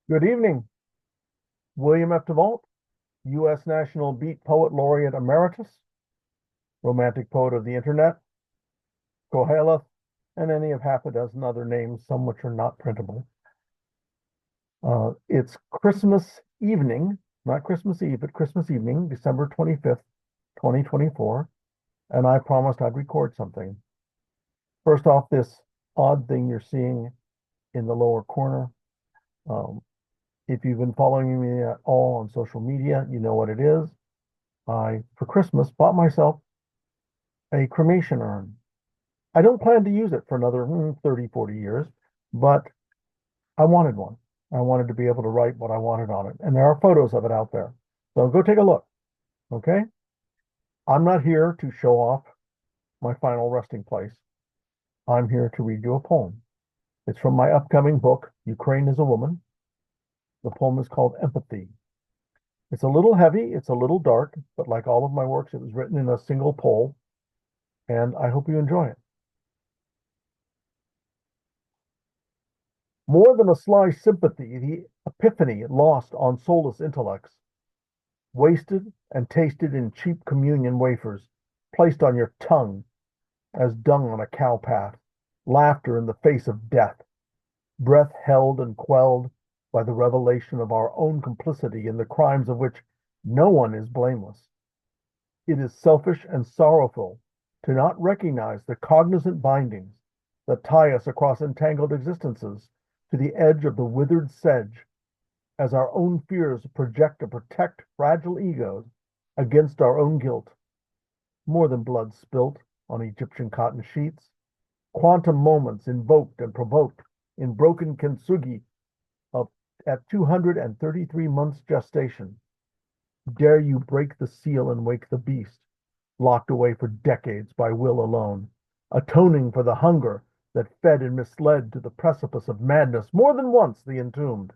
Good evening, William F. DeVault, U.S. National Beat Poet Laureate Emeritus, Romantic Poet of the Internet, Koheleth, and any of half a dozen other names, some which are not printable. It's Christmas evening, not Christmas Eve, but Christmas evening, December 25th, 2024, and I promised I'd record something. First off, this odd thing you're seeing in the lower corner. If you've been following me at all on social media, you know what it is. I, for Christmas, bought myself a cremation urn. I don't plan to use it for another 30, 40 years, but I wanted one. I wanted to be able to write what I wanted on it. And there are photos of it out there. So go take a look. Okay? I'm not here to show off my final resting place. I'm here to read you a poem. It's from my upcoming book, Ukraine is a Woman. The poem is called Empathy. It's a little heavy, it's a little dark, but like all of my works, it was written in a single pull, and I hope you enjoy it. More than a sly sympathy, the epiphany lost on soulless intellects, wasted and tasted in cheap communion wafers, placed on your tongue as dung on a cow path, laughter in the face of death, breath held and quelled by the revelation of our own complicity in the crimes of which no one is blameless. It is selfish and sorrowful to not recognize the cognizant bindings that tie us across entangled existences to the edge of the withered sedge, as our own fears project to protect fragile egos against our own guilt. More than blood spilt on Egyptian cotton sheets, quantum moments invoked and provoked in broken kintsugi at 233 months gestation. Dare you break the seal and wake the beast, locked away for decades by will alone, atoning for the hunger that fed and misled to the precipice of madness more than once the entombed.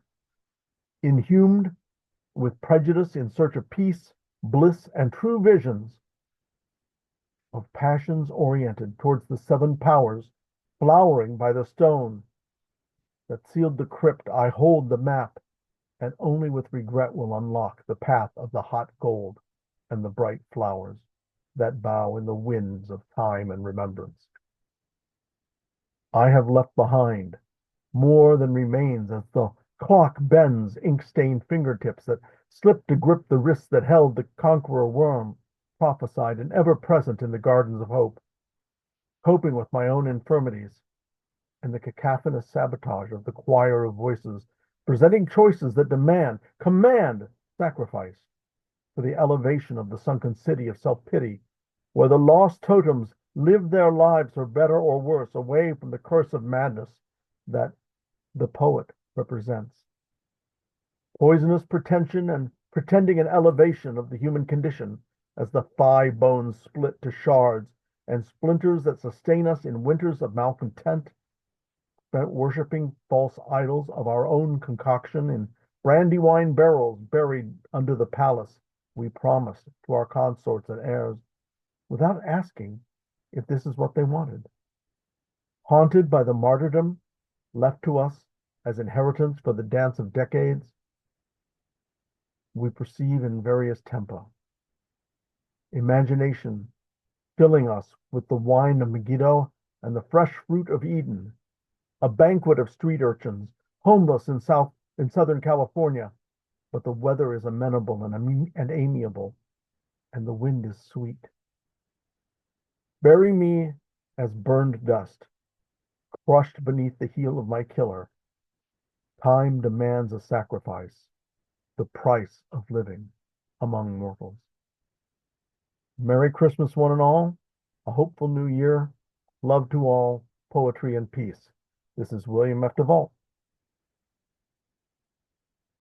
Inhumed with prejudice in search of peace, bliss, and true visions of passions oriented towards the seven powers, flowering by the stone that sealed the crypt, I hold the map, and only with regret will unlock the path of the hot gold and the bright flowers that bow in the winds of time and remembrance. I have left behind more than remains as the clock bends ink-stained fingertips that slipped to grip the wrists that held the conqueror worm, prophesied and ever present in the gardens of hope, coping with my own infirmities and the cacophonous sabotage of the choir of voices, presenting choices that command sacrifice for the elevation of the sunken city of self-pity, where the lost totems live their lives for better or worse, away from the curse of madness that the poet represents. Poisonous pretension and pretending an elevation of the human condition as the thigh bones split to shards and splinters that sustain us in winters of malcontent, worshipping false idols of our own concoction in brandywine barrels buried under the palace we promised to our consorts and heirs, without asking if this is what they wanted. Haunted by the martyrdom left to us as inheritance for the dance of decades, we perceive in various tempa. Imagination filling us with the wine of Megiddo and the fresh fruit of Eden, a banquet of street urchins, homeless in Southern California, but the weather is amenable and amiable, and the wind is sweet. Bury me as burned dust, crushed beneath the heel of my killer. Time demands a sacrifice, the price of living among mortals. Merry Christmas, one and all. A hopeful new year. Love to all, poetry and peace. This is William F. DeVault.